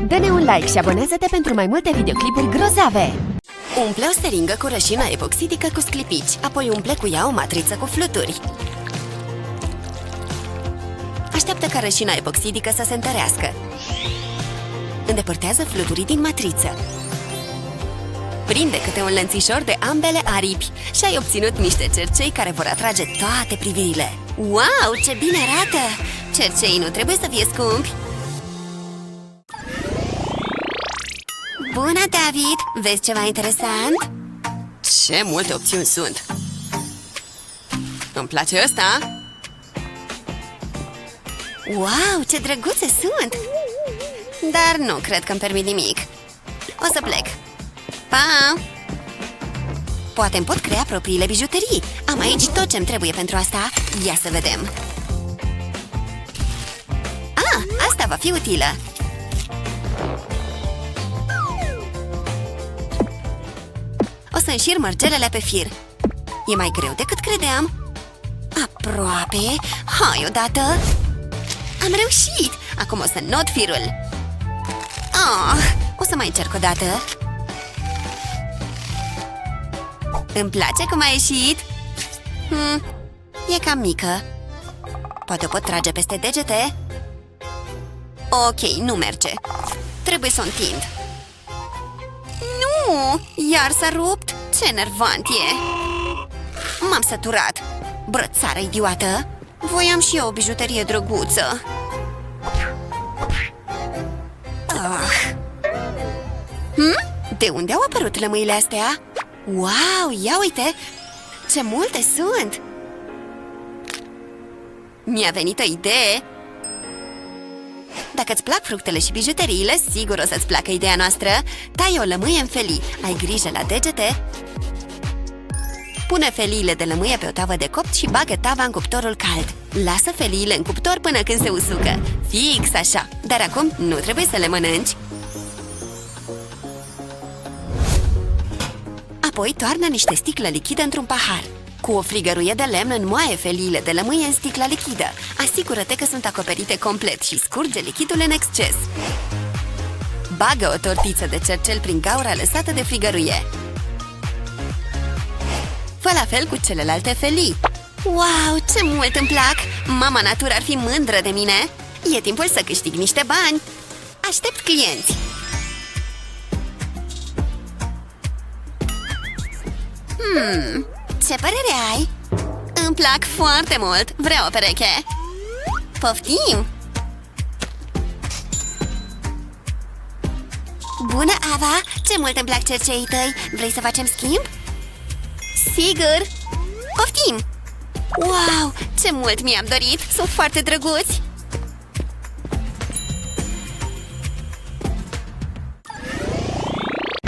Dă-ne un like și abonează-te pentru mai multe videoclipuri grozave! Umple o seringă cu rășină epoxidică cu sclipici, apoi umple cu ea o matriță cu fluturi. Așteaptă ca rășina epoxidică să se întărească. Îndepărtează fluturii din matriță. Prinde câte un lănțișor de ambele aripi și ai obținut niște cercei care vor atrage toate privirile. Wow, ce bine arată! Cerceii nu trebuie să fie scumpi! Bună, David! Vezi ceva interesant? Ce multe opțiuni sunt! Îmi place ăsta! Wow, ce drăguțe sunt! Dar nu cred că îmi permit nimic. O să plec. Pa! Poate îmi pot crea propriile bijuterii. Am aici tot ce-mi trebuie pentru asta. Ia să vedem. Asta va fi utilă. O să înșir mărgelele pe fir. E mai greu decât credeam. Aproape. Hai odată. Am reușit. Acum o să not firul. O să mai încerc o dată. Îmi place cum a ieșit. E cam mică. Poate o pot trage peste degete. Ok, nu merge. Trebuie să o întind. Nu! Iar s-a rupt? Ce nervant e! M-am săturat. Brățară idiotă. Voiam și eu o bijuterie drăguță. De unde au apărut lămâile astea? Wow, ia uite! Ce multe sunt! Mi-a venit o idee! Dacă îți plac fructele și bijuteriile, sigur o să-ți placă ideea noastră. Tai o lămâie în felii. Ai grijă la degete? Pune feliile de lămâie pe o tavă de copt și bagă tava în cuptorul cald. Lasă feliile în cuptor până când se usucă. Fix așa! Dar acum nu trebuie să le mănânci. Apoi toarnă niște sticlă lichidă într-un pahar. Cu o frigăruie de lemn înmoaie feliile de lămâie în sticla lichidă. Asigură-te că sunt acoperite complet și scurge lichidul în exces. Bagă o tortiță de cercel prin gaura lăsată de frigăruie. Fă la fel cu celelalte felii. Wow, ce mult îmi plac! Mama natură ar fi mândră de mine! E timpul să câștig niște bani! Aștept clienți! Ce părere ai? Îmi plac foarte mult! Vreau o pereche! Poftim! Bună, Ava! Ce mult îmi plac cerceii tăi! Vrei să facem schimb? Sigur! Poftim! Wow! Ce mult mi-am dorit! Sunt foarte drăguți!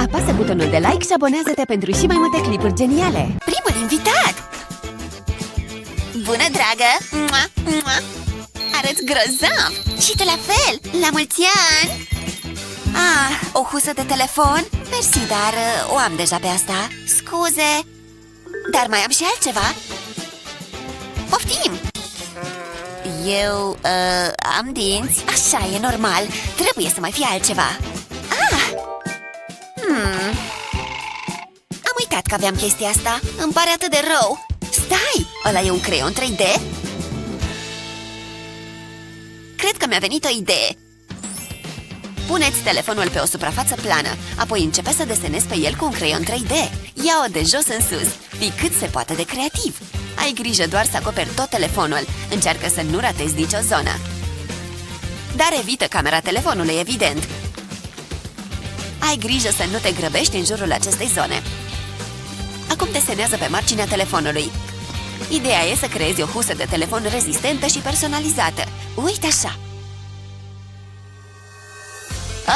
Apasă butonul de like și abonează-te pentru și mai multe clipuri geniale! Primul invitat! Bună, dragă! Mua, mua. Arăți grozav! Și tu la fel! La mulți ani! O husă de telefon? Mersi, dar o am deja pe asta. Scuze! Dar mai am și altceva. Poftim! Eu am dinți. Așa e normal. Trebuie să mai fie altceva. Am uitat că aveam chestia asta. Îmi pare atât de rău. Stai! Ăla e un creion 3D? Cred că mi-a venit o idee. Puneți telefonul pe o suprafață plană, apoi începe să desenezi pe el cu un creion 3D. Ia-o de jos în sus. Fii cât se poate de creativ. Ai grijă doar să acoperi tot telefonul. Încearcă să nu ratezi nicio zonă. Dar evită camera telefonului, evident. Ai grijă să nu te grăbești în jurul acestei zone. Acum desenează pe marginea telefonului. Ideea e să creezi o husă de telefon rezistentă și personalizată. Uite așa!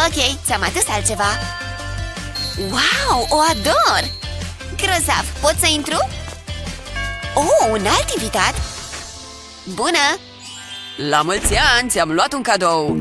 Ok, ți-am adus altceva. Wow, o ador! Grozav, pot să intru? Un alt invitat? Bună! La mulți ani, ți-am luat un cadou!